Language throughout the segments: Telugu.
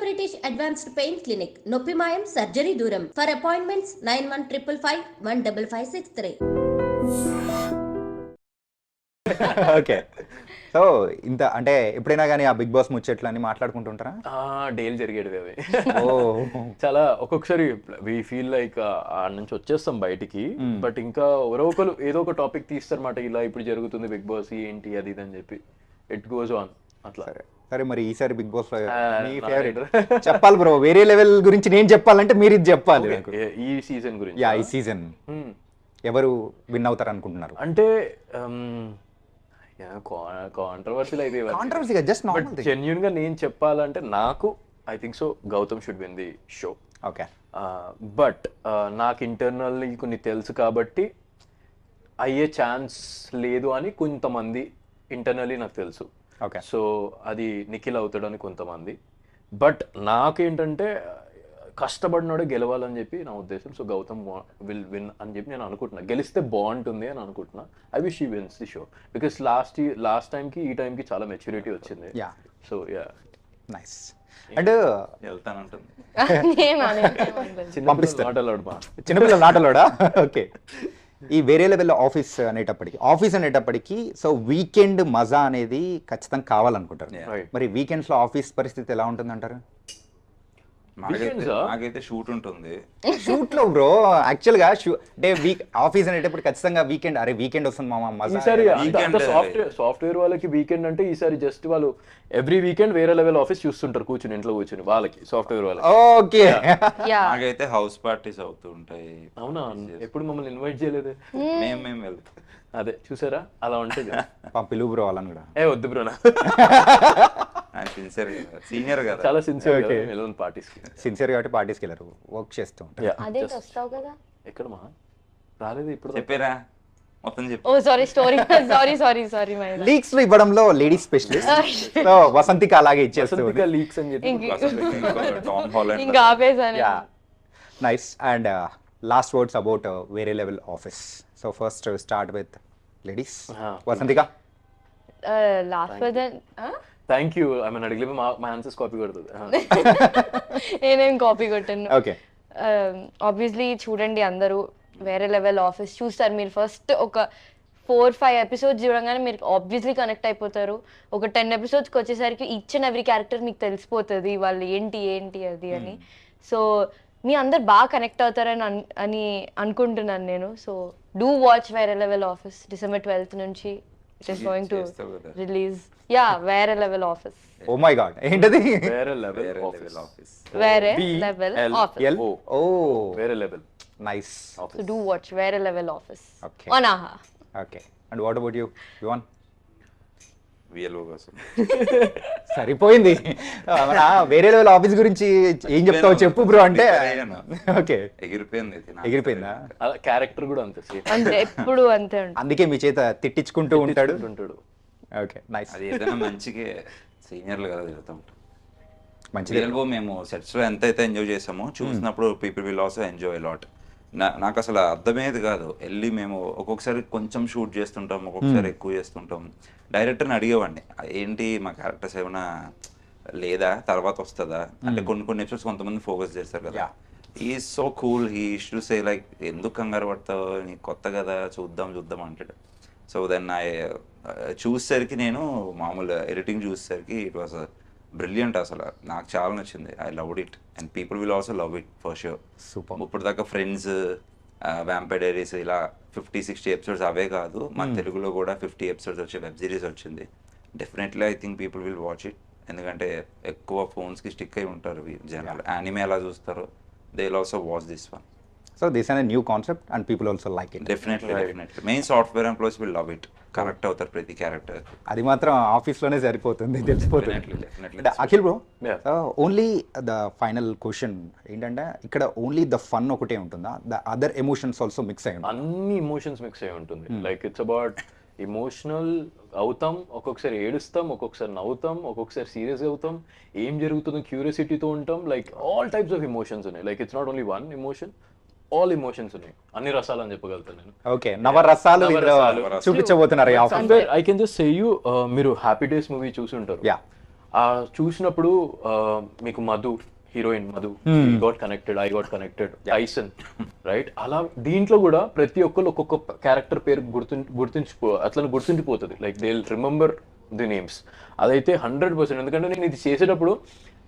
British Advanced Pain Clinic, Noppimayam Surgery Duram. For appointments 9155515563. Okay. So ఇంత అంటే ఎప్పుడైనా కానీ ఆ బిగ్ బాస్ ముచ్చట్లు అని మాట్లాడుకుంటుంటారా? డైలీ జరిగేటివి అవి. ఓ చాలా ఒక్కొక్కసారి వి ఫీల్ లైక్ ఆడ నుంచి వచ్చేస్తాం బయటికి, బట్ ఇంకా ఎవరో ఒకరు ఏదో ఒక టాపిక్ తీస్తారన్నమాట, ఇలా ఇప్పుడు జరుగుతుంది బిగ్ బాస్ ఏంటి అది ఇది అని చెప్పి ఇట్ గోస్ ఆన్ అట్లా. సరే మరి ఈసారి బిగ్ బాస్ లో మీ ఫేవరెట్ చెప్పాలి బ్రో. వేరే లెవెల్ గురించి నేను చెప్పాలంటే మీరు ఇది చెప్పాలి. ఈ సీజన్ గురించి యా, ఈ సీజన్ ఎవరు విన్ అవుతారు అనుకుంటున్నారు? అంటే కాంట్రవర్సీ అయితే కాంట్రవర్సీగా జస్ట్ నార్మల్ థింగ్. జెన్యూన్ గా నేను చెప్పాలంటే నాకు I think so Gautam should win the show. Okay. But నాకు ఇంటర్నల్లీ కొన్ని తెలుసు కాబట్టి అయ్యే ఛాన్స్ లేదు అని కొంతమంది ఇంటర్నల్లీ నాకు తెలుసు. ఓకే. సో అది నిఖిల్ అవుతాడని కొంతమంది, బట్ నాకేంటంటే కష్టపడినాడే గెలవాలని చెప్పి నా ఉద్దేశం. సో గౌతమ్ విల్ విన్ అని చెప్పి నేను అనుకుంటున్నా. గెలిస్తే బాగుంటుంది అని అనుకుంటున్నా. I wish he wins the show because last టైంకి ఈ టైంకి చాలా మెచ్యూరిటీ వచ్చింది. So yeah, nice. అండ్ వెళ్తానంటుంది చిన్నపిల్లల నాటలోడా. ఓకే. ఈ వేరే లెవెల్లో ఆఫీస్ అనేటప్పటికి సో వీకెండ్ మజా అనేది ఖచ్చితంగా కావాలనుకుంటారు. మరి వీకెండ్స్ లో ఆఫీస్ పరిస్థితి ఎలా ఉంటుంది అంటారు? నాకైతే షూట్ ఉంటుంది. షూట్ లో బ్రో యాక్చువల్ గా అంటే ఆఫీస్ అనేటప్పుడు ఖచ్చితంగా వీకెండ్, అరే వీకెండ్ వస్తుంది మామ మజా. ఈసారి సాఫ్ట్వేర్ వాళ్ళకి వీకెండ్ అంటే ఈసారి జస్ట్ వాళ్ళు ఎవ్రీ వీకెండ్ వేరే లెవెల్ ఆఫీస్ చూస్తుంటారు కూర్చుని, ఇంట్లో కూర్చుని. వాళ్ళకి సాఫ్ట్వేర్ వాళ్ళకి ఓకే. నాకైతే హౌస్ పార్టీస్ అవుతూ ఉంటాయి. అవునా? ఎప్పుడు మమ్మల్ని ఇన్వైట్ చేయలేదు. మేము వెళ్తాం. అదే చూసారా, అలా ఉంటుంది. పిలువు బ్రో వాళ్ళని కూడా. వద్దు బ్రో, సీనియర్ కదా, చాలా సిన్సియర్ పార్టీస్ సిన్సియర్ కాబట్టి పార్టీస్కి వెళ్ళరు, వర్క్ చేస్తూ ఉంటారు. ఎక్కడ మా రాలేదు ఇప్పుడు చెప్పారా మొత్తం చెప్పి. ఓ సారీ సారీ లీక్స్ లో ఇవ్వడంలో లేడీస్ స్పెషలిస్ట్. సో వసంతికి అలాగే ఇచ్చేస్తూ లీక్స్ అని చెప్పి ఇంకా ఆపేసాను. Nice. And last words about వేరే level office. So first start with ladies. Vasanthika last word. Thank you. I mean అడిగి మా ఆన్సర్స్ కాపీ కొడుతుంది. నేనేం కాపీ కొట్టాను. ఓకే. ఆబ్వియస్లీ చూడండి, అందరూ వేరే లెవెల్ ఆఫీస్ చూస్తారు. మీరు ఫస్ట్ ఒక 4-5 ఎపిసోడ్స్ చూడగానే మీరు ఆబ్వియస్లీ కనెక్ట్ అయిపోతారు. ఒక 10 ఎపిసోడ్స్కి వచ్చేసరికి ఈచ్ అండ్ ఎవ్రీ క్యారెక్టర్ మీకు తెలిసిపోతుంది, వాళ్ళు ఏంటి అది అని. సో మీ అందరు బాగా కనెక్ట్ అవుతారని అనుకుంటున్నాను నేను. సో డూ వాచ్ వేరే లెవెల్ ఆఫీస్. December 12th నుంచి it is going to release. Yeah, వేరే level office. Oh my God, ఏంటది? వేరే లెవెల్ ఆఫీస్. వేరే లెవెల్ ఆఫీస్. ఓ వేరే level. Nice. So do watch వేరే లెవెల్ ఆఫీస్ Okay. on AHA. Okay. And what about you Yuvan? VLO కోసం సరిపోయింది. వేరే లెవెల్ ఆఫీస్ గురించి ఏం చెప్తావు చెప్పు బ్రో అంటే. ఓకే. ఎగిరిపోయిందా? క్యారెక్టర్ కూడా అంతే, అంతే, ఎప్పుడు అంతే ఉంటుంది. అందుకే మీ చేత తిట్టించుకుంటూ ఉంటాడు. Okay, nice. అది ఏదైనా మంచిగా సీనియర్లు కదా తిరుగుతూ ఉంటాం. మంచిది. విఎల్ఓ మేము సెట్స్ లో ఎంత అయితే ఎంజాయ్ చేసామో చూసినప్పుడు people will also enjoy lot. నాకు అసలు అర్థమయ్యేది కాదు. వెళ్ళి మేము ఒక్కొక్కసారి కొంచెం షూట్ చేస్తుంటాం, ఒక్కొక్కసారి ఎక్కువ చేస్తుంటాం. డైరెక్టర్ని అడిగేవాడిని, ఏంటి మా క్యారెక్టర్స్ ఏమైనా లేదా, తర్వాత వస్తుందా అంటే. కొన్ని ఎపిసోడ్స్ కొంతమంది ఫోకస్ చేస్తారు కదా. ఈ so cool, he to say like ఎందుకు కంగారు పడతావు, నీకు కొత్త కదా, చూద్దాం అంటాడు. సో దెన్ చూసేసరికి నేను మామూలు ఎడిటింగ్ చూసేసరికి ఇట్ వాస్ బ్రిలియంట్. అసలు నాకు చాలా నచ్చింది. I loved it and people will also love it for sure. Super. ఇప్పుడు దాకా ఫ్రెండ్స్, వ్యాంపైర్ డైరీస్ ఇలా 50-60 ఎపిసోడ్స్ అవే కాదు, మన తెలుగులో కూడా 50 ఎపిసోడ్స్ వచ్చే వెబ్ సిరీస్ వచ్చింది. Definitely I think people will watch it. ఎందుకంటే ఎక్కువ ఫోన్స్కి స్టిక్ అయి ఉంటారు జనాలు. యానిమే ఎలా చూస్తారో they will also watch this one. So this an new concept and people also like it. Definitely main software employees will love it. Correct అవుతారు ప్రతి క్యారెక్టర్. అది మాత్రం ఆఫీస్ లోనే సరిపోతుంది, తెలిసిపోతుంది. Akhil bro, only the final question ఏంటంటే, ఇక్కడ ఓన్లీ ద ఫన్ ఒకటే ఉంటుందా, the other emotions also mix అయ్యి? అన్ని ఎమోషన్స్ మిక్స్ అయి ఉంటుంది. లైక్ ఇట్స్ అబౌట్ ఎమోషనల్ అవుతాం, ఒక్కొక్కసారి ఏడుస్తాం, ఒక్కొక్కసారి నవ్వుతాం, ఒక్కొక్కసారి సీరియస్ అవుతాం, ఏం జరుగుతుందో క్యూరియాసిటీతో ఉంటాం. Like all types of emotions ఉన్నాయి. Like it's not only one emotion, all emotions ఉన్నాయి. అన్ని రసాలు అని చెప్పగలుగుతాను నేను. ఓకే, నవరసాలు చూపించబోతున్నారు. I can just say you, మీరు హ్యాపీ డేస్ మూవీ చూసి ఉంటారు. చూసినప్పుడు మీకు Madhu heroine Madhu got connected, I got connected, Tyson right. అలా దీంట్లో కూడా ప్రతి ఒక్కరు ఒక్కొక్క క్యారెక్టర్ పేరు అట్లా గుర్తుండిపోతుంది. Like they will remember the names. అదైతే 100%. ఎందుకంటే నేను ఇది చేసేటప్పుడు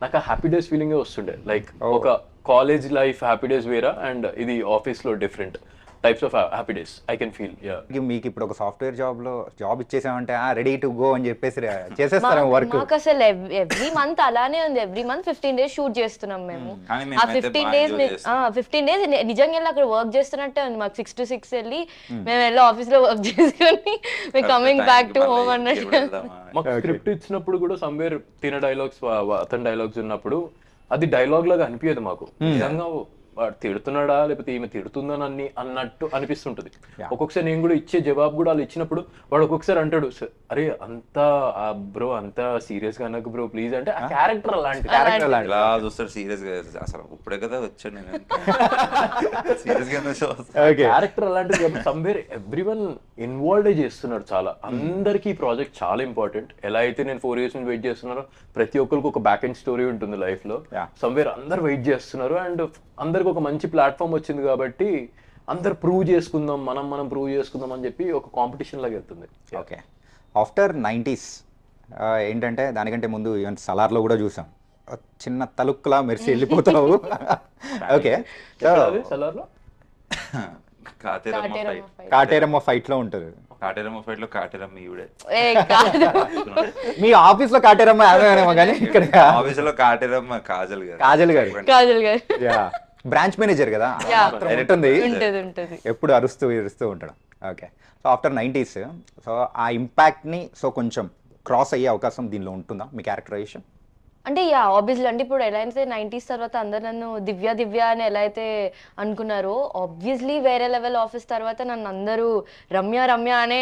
నాకు ఆ హ్యాపీ డేస్ ఫీలింగే వస్తుండే. లైక్ ఒక కాలేజ్ లైఫ్ హ్యాపీ డేస్ వేరా అండ్ ఇది ఆఫీస్లో different types of Happy Days I can feel. మీకు ఇప్పుడు ఒక సాఫ్ట్వేర్ జాబ్ ఇచ్చేసామంటే రెడీ టు గో అని చెప్పేసి చేసేస్తారా వర్క్? మాకు అసలు ఎవ్రీ మంత్ అలానే ఉంది. ఎవ్రీ మంత్ 15 days షూట్ చేస్తున్నాం మేము. ఆ 15 days నిజంగా వెళ్ళి అక్కడ వర్క్ చేస్తున్నట్టే ఉంది. మాకు 6 to 6 వెళ్ళి మేము వెళ్ళి ఆఫీస్ లో వర్క్ చేసుకొని కమింగ్ బ్యాక్ టు హోమ్ అన్నట్టు. మాకు స్క్రిప్ట్ ఇచ్చినప్పుడు కూడా సమ్వేర్ తిన డైలాగ్స్ అతని డైలాగ్స్ ఉన్నప్పుడు అది డైలాగ్ లాగా అనిపించదు మాకు. నిజంగా వాడు తిడుతున్నాడా లేకపోతే ఈమె తిడుతుందని అన్నట్టు అనిపిస్తుంటది. ఒక్కొక్కసారి నేను కూడా ఇచ్చే జవాబు కూడా వాళ్ళు ఇచ్చినప్పుడు వాడు ఒక్కొక్కసారి అంటాడు, అరే అంత బ్రో అంత సీరియస్ గా నాకు బ్రో ప్లీజ్ అంటే ఆ క్యారెక్టర్ అలాంటి ఇలా చూస్తాడు సీరియస్ గా. అసలు ఇప్పుడే కదా వచ్చాను నేను సీరియస్ గా క్యారెక్టర్ అలాంటిది. సమ్వేర్ ఎవ్రీవన్ ఇన్వాల్వ్ చేస్తున్నాడు చాలా. అందరికి ఈ ప్రాజెక్ట్ చాలా ఇంపార్టెంట్. ఎలా అయితే నేను 4 years నుంచి వెయిట్ చేస్తున్నారో ప్రతి ఒక్కరికి ఒక బ్యాక్ ఎండ్ స్టోరీ ఉంటుంది లైఫ్ లో. సమ్వేర్ అందరు వెయిట్ చేస్తున్నారు అండ్ అందరికి ఒక మంచి ప్లాట్ఫామ్ వచ్చింది కాబట్టి అందరు ప్రూవ్ చేసుకుందాం, మనం ప్రూవ్ చేసుకుందాం అని చెప్పి ఒక కాంపిటీషన్ లాగా వెళ్తుంది. ఓకే. ఆఫ్టర్ 90s ఏంటంటే దానికంటే ముందు ఈవెన్ సలార్లో కూడా చూసాం, చిన్న తలుక్కులా మెరిసి వెళ్ళిపోతావు. ఓకే. సలార్లో కాటేరమ్మ ఫైట్ లో ఉంటుంది. కాటేరమ్మ ఫైట్ లో కాటేరమ్మ ఈవిడే. మీ ఆఫీస్ లో కాటేరమ్మ కానీ ఇక్కడ ఆఫీస్ లో కాటేరమ్మ కాజల్ గారు బ్రాంచ్ మేనేజర్ కదా, ఉంది ఎప్పుడు అరుస్తూ ఉంటాడు. Okay. So after 90s so ఆ ఇంపాక్ట్ ని సో కొంచెం క్రాస్ అయ్యే అవకాశం దీనిలో ఉంటుందా మీ క్యారెక్టరైజేషన్? అంటే ఆబ్వియస్లీ అంటే ఇప్పుడు ఎలా అయితే 90s తర్వాత అందరు నన్ను దివ్య అని ఎలా అయితే అనుకున్నారో, ఆబ్వియస్లీ వేరే లెవెల్ ఆఫీస్ తర్వాత నన్ను అందరూ రమ్య అనే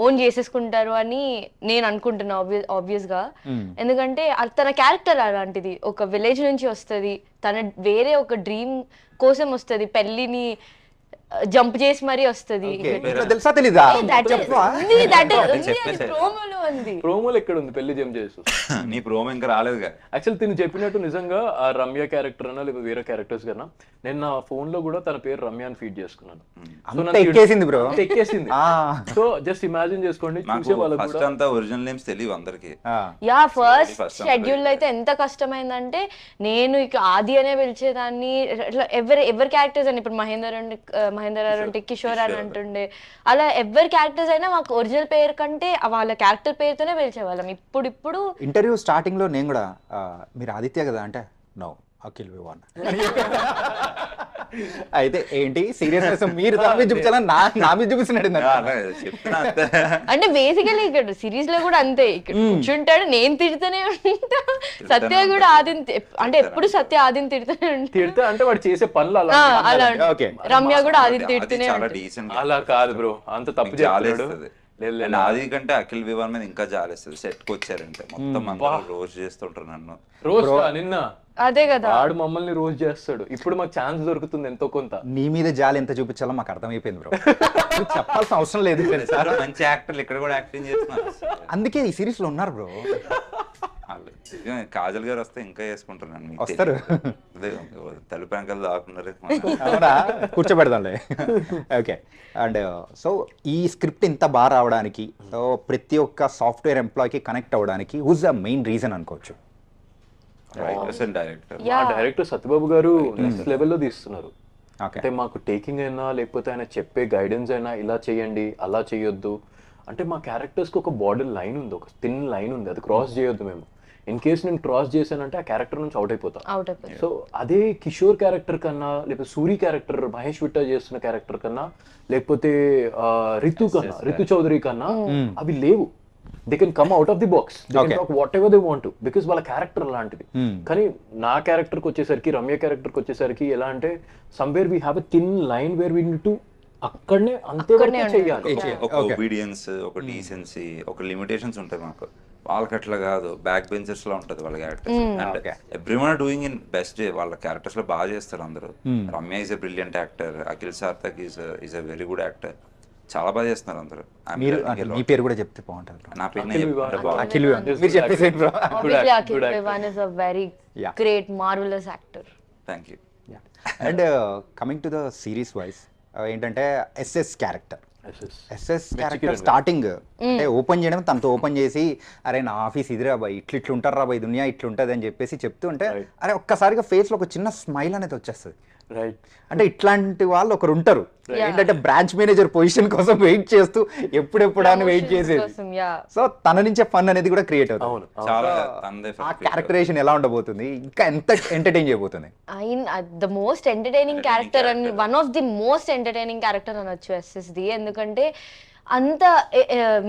ఓన్ చేసేసుకుంటారు అని నేను అనుకుంటున్నా ఆబ్వియస్ గా. ఎందుకంటే తన క్యారెక్టర్ అలాంటిది. ఒక విలేజ్ నుంచి వస్తుంది, తన వేరే ఒక డ్రీమ్ కోసం వస్తుంది, పెళ్లిని జంప్ చేసి మరీ వస్తుంది. తెలుసా తెలీదా? ప్రోమోలో ఎక్కడ ఉంది పెళ్లి జంప్ చేసి? నీ ప్రోమో ఇంకా రాలేదుగా. యాక్చువల్ తిని చెప్పినట్టు నిజంగా ఆ రమ్య క్యారెక్టర్ అన్నా లేకపోతే వేరే క్యారెక్టర్స్ కన్నా నేను నా ఫోన్ లో కూడా తన పేరు రమ్య అని ఫీడ్ చేసుకున్నాను. ఎక్కేసింది. సో జస్ట్ ఇమాజిన్ చేసుకోండి, చూసే వాళ్ళకి ఫస్ట్ అంతా ఒరిజినల్ నేమ్స్ తెలియవు అందరికి. ఫస్ట్ షెడ్యూల్ అయితే ఎంత కష్టమైందంటే నేను ఇక ఆది అనే పిలిచేదాన్ని. ఎవరి క్యారెక్టర్స్ అని ఇప్పుడు మహేందర్ అంటే కిషోర్ అని అంటుండే. అలా ఎవరి క్యారెక్టర్స్ అయినా మాకు ఒరిజినల్ పేరు కంటే వాళ్ళ క్యారెక్టర్ పేరుతోనే పిలిచేవాళ్ళం. ఇప్పుడు ఇంటర్వ్యూ స్టార్టింగ్ లో నేను కూడా మీరు ఆదిత్య కదా అంటే నో అఖిల్ వివాన్. అయితే ఏంటి సీరియస్నెస్ మీరు చూపించాలని నా మీద చూపిస్తున్నాడు. అంటే బేసికలీ ఇక్కడ సిరీస్ లో కూడా అంతే. ఇక్కడ కూర్చుంటాడు, నేను తిడుతూనే ఉంటా. సత్య కూడా ఆదిని అంటే ఎప్పుడు సత్య ఆదిని తిడతా అంటే వాడు చేసే పనులు అలా. రమ్య కూడా ఆదిని తిడుతూనే అలా కాదు బ్రో, అంత తప్పు చేయాలి. ఆది కంటే అఖిల్ వివాన్ మీద ఇంకా జాలేస్తుంది. సెట్ కు వచ్చారంటే మొత్తం అందరూ రోజు చేస్తుంటారు నన్ను. రోజు నిన్న అదే కదా వాడు మమ్మల్ని రోజు చేస్తాడు. ఇప్పుడు మాకు ఛాన్స్ దొరుకుతుంది ఎంతో కొంత. నీ మీద జాలి ఎంత చూపించాలో మాకు అర్థమైపోయింది బ్రో. చెప్పాల్సిన అవసరం లేదు. మంచి యాక్టర్లు ఇక్కడ కూడా యాక్టింగ్ చేస్తున్నారు, అందుకే ఈ సిరీస్ లో ఉన్నారు బ్రో. కాజల్ గారు వస్తే ఇంకా చేసుకుంటారు నన్ను. వస్తారు, తలుపు వెనకాల దాకున్నారు. కూర్చోబెడదాంలే. ఓకే. అండ్ సో ఈ స్క్రిప్ట్ ఇంత బాగా రావడానికి సో ప్రతి ఒక్క సాఫ్ట్వేర్ ఎంప్లాయ్కి కనెక్ట్ అవ్వడానికి హూస్ ద మెయిన్ రీజన్ అనుకోవచ్చు? డైరెక్టర్ సత్యబాబు గారు నెక్స్ట్ లెవెల్లో తీస్తున్నారు. అంటే మాకు టేకింగ్ అయినా లేకపోతే ఆయన చెప్పే గైడెన్స్ అయినా ఇలా చేయండి అలా చేయొద్దు అంటే మా క్యారెక్టర్స్ కి ఒక బార్డర్ లైన్ ఉంది, ఒక థిన్ లైన్ ఉంది, అది క్రాస్ చేయొద్దు మేము. ఇన్ కేస్ నేను క్రాస్ చేశానంటే ఆ క్యారెక్టర్ నుంచి అవుట్ అయిపోతా. సో అదే కిషోర్ క్యారెక్టర్ కన్నా లేకపోతే సూరి క్యారెక్టర్, మహేష్ విట్టా చేస్తున్న క్యారెక్టర్ కన్నా లేకపోతే రితు చౌదరి కన్నా అవి లేవు. They can come out of the box, they can talk what ever they want to, because వాళ్ళ క్యారెక్టర్ అలాంటిది. కానీ నా క్యారెక్టర్ కి వచ్చేసరికి, రమ్య క్యారెక్టర్ కి వచ్చేసరికి ఎలా అంటే somewhere we have a thin line where we need to అక్కడనే అంతే చేయాలి. ఒక ఒబీడియన్స్, ఒక డీసెన్సీ, ఒక లిమిటేషన్స్ ఉంటాయి మాకు. వాళ్ళకి అట్లా కాదు, బ్యాక్ బెంచర్స్ లో ఉంటది వాళ్ళ characters. And everyone are doing in best way. వాళ్ళ క్యారెక్టర్స్ లో బాగా చేస్తారు అందరూ. Ramya is a brilliant actor, Akhil Sarthak is a very good actor. చాలా బాగా చేస్తున్నారు అందరూ. I'm మీరు learning a అంటే lot. మీ పేరు కూడా చెప్తే బాగుంటుంది bro. నా పేరు అఖిల్ వివాన్. అఖిల్ వివాన్. మీరు చెప్పేసి bro. Obviously, actor, Akhil good actor. Vivan is a very Yeah. great, marvelous actor. Thank you. And coming to the series wise ఏంటంటే SS character SS character starting అంటే ఓపెన్ చేయడం తనతో ఓపెన్ చేసి అరే నా ఆఫీస్ ఇదిరా బాయ్ ఇట్లా ఉంటారు రా బాయ్ దునియా ఇట్లుంటది అని చెప్పేసి చెప్తూ ఉంటే అరే ఒక్కసారిగా ఫేస్ లో ఒక చిన్న స్మైల్ అనేది వచ్చేస్తుంది. రైట్. అంటే ఇట్లాంటి వాళ్ళు ఒకరు ఉంటారు ఏంటంటే బ్రాంచ్ మేనేజర్ పొజిషన్ కోసం వెయిట్ చేస్తూ ఎప్పుడెప్పుడు అని వెయిట్ చేసేది. కోసం, yeah. సో తన నుంచే ఫన్ అనేది కూడా క్రియేట్ అవుతుంది. అవును. చాలా తందే ఆ క్యారెక్టరైజేషన్ ఎలా ఉండబోతుంది, ఇంకా ఎంత ఎంటర్టైన్ చేయబోతుంది? The most entertaining character and one of the most entertaining character అనొచ్చు SSD. ఎందుకంటే అంత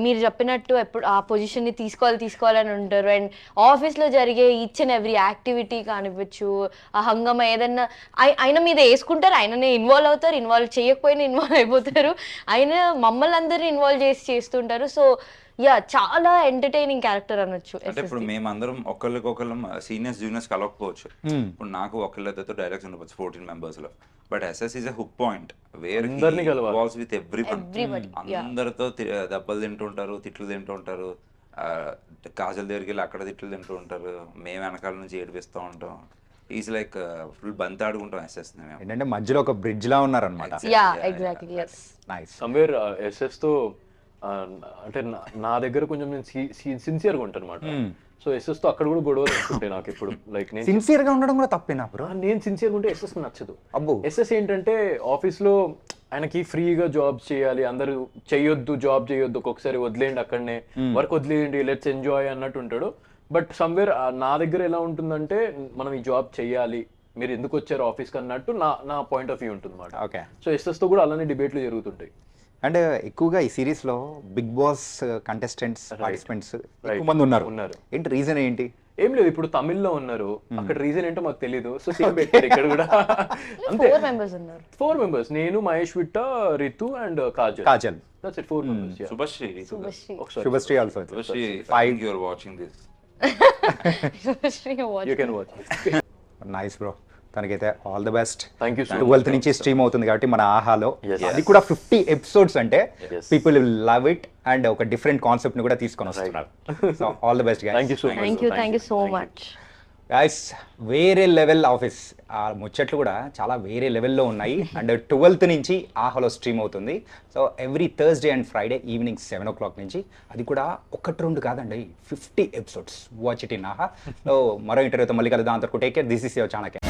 మీరు చెప్పినట్టు ఎప్పుడు ఆ పొజిషన్ ని తీసుకోవాలని ఉంటారు. అండ్ ఆఫీస్ లో జరిగే ఈచ్ అండ్ ఎవ్రీ యాక్టివిటీ కానివ్వచ్చు, ఆ హంగమ ఏదన్నా ఆయన మీద వేసుకుంటారు, ఆయననే ఇన్వాల్వ్ అవుతారు, ఇన్వాల్వ్ చేయకపోయినా ఇన్వాల్వ్ అయిపోతారు, ఆయన మమ్మల్ని అందరినీ ఇన్వాల్వ్ చేస్తుంటారు. సో యా చాలా ఎంటర్టైనింగ్ క్యారెక్టర్ అనొచ్చు. అంటే ఇప్పుడు మేమందరం ఒకళ్ళకొకళ్ళం సీనియర్స్ జూనియర్స్ కలవకపోవచ్చు. ఇప్పుడు నాకు ఒకళ్ళతో డైరెక్ట్స్ ఉండవచ్చు 14 members లో. But SS is a hook point where అందరినీ కలవాలి. Involves with everyone. Everybody, yeah. అందరితో దెబ్బలు తింటుంటారు, తిట్లు తింటుంటారు, కాజల్ దగ్గరికి వెళ్ళి అక్కడ తిట్లు తింటూ ఉంటారు, మేము వెనకాల నుంచి ఏడిపిస్తూ ఉంటాం. ఈజ్ లైక్ ఫుల్ బంతి ఆడుకుంటాం ఎస్ఎస్. ఏంటంటే మధ్యలో ఒక బ్రిడ్జ్ లా ఉన్నారనమాట. Yeah exactly. yes. Nice. Somewhere SS తో అంటే నా దగ్గర కొంచెం నేను సిన్సియర్గా ఉంటాను అనమాట. సో ఎస్ఎస్ తో అక్కడ కూడా గొడవలు వస్తుంటాయి నాకు ఇప్పుడు. లైక్ నేను సిన్సియర్ గా ఉండడం కూడా తప్పేనా బ్రో? నేను సిన్సియర్గా ఉంటే ఎస్ఎస్ నచ్చదు. అబ్బో. ఎస్ఎస్ ఏంటంటే ఆఫీస్ లో ఆయనకి ఫ్రీగా జాబ్స్ చేయాలి, అందరూ చేయొద్దు, జాబ్ చేయొద్దు, ఒక్కొక్కసారి వదిలేయండి, అక్కడనే వర్క్ వదిలేయండి, లెట్స్ ఎంజాయ్ అన్నట్టు ఉంటాడు. బట్ సమ్వేర్ నా దగ్గర ఎలా ఉంటుందంటే మనం ఈ జాబ్ చేయాలి, మీరు ఎందుకు వచ్చారు ఆఫీస్కి అన్నట్టు నా పాయింట్ ఆఫ్ వ్యూ ఉంటుంది అన్నమాట. ఓకే. సో ఎస్ఎస్ తో కూడా అలానే డిబేట్లు జరుగుతుంటాయి. అండ్ ఎక్కువగా ఈ సిరీస్ లో బిగ్ బాస్ కంటెస్టెంట్స్ పార్టిసిపెంట్స్ ఎక్కువ మంది ఉన్నారు. ఏంటి రీజన్ ఏంటి? ఏం లేదు, ఇప్పుడు తమిళ్లో ఉన్నారు, అక్కడ రీజన్ ఏంటో మాకు తెలీదు. సో సేమ్ పెట్టారు ఇక్కడ కూడా. అంతే. 4 members ఉన్నారు. 4 members, నేను, Mahesh Vitta, Ritu and Kajal. That's it, 4 members. Yeah. Subhashree. Subhashree also. Subhashree, I think you are watching this. You can watch. Nice bro. తనకైతే all the best. Thank you so much. 12th నుంచి స్ట్రీమ్ అవుతుంది కాబట్టి మన ఆహాలో. Yes. అది కూడా 50 episodes అంటే Yes. People will love it and ఒక డిఫరెంట్ కాన్సెప్ట్ ని కూడా తీసుకొని వస్తున్నారు. So all the best guys. Thank you so much. Thank you so much. Guys వేరే లెవెల్ ఆఫీస్ ఆ ముచ్చట్లు కూడా చాలా వేరే లెవెల్లో ఉన్నాయి. అండ్ 12th నుంచి ఆహాలో స్ట్రీమ్ అవుతుంది. So every Thursday and Friday evening 7 o'clock నుంచి. అది కూడా 1-2 కాదండి, 50 episodes. వాచ్ ఇట్ ఇన్ ఆహా. సో మరో ఇంటర్వ్యూతో మళ్ళీ కలుద్దాం. అంతవరకు take care. This is your Chanakya.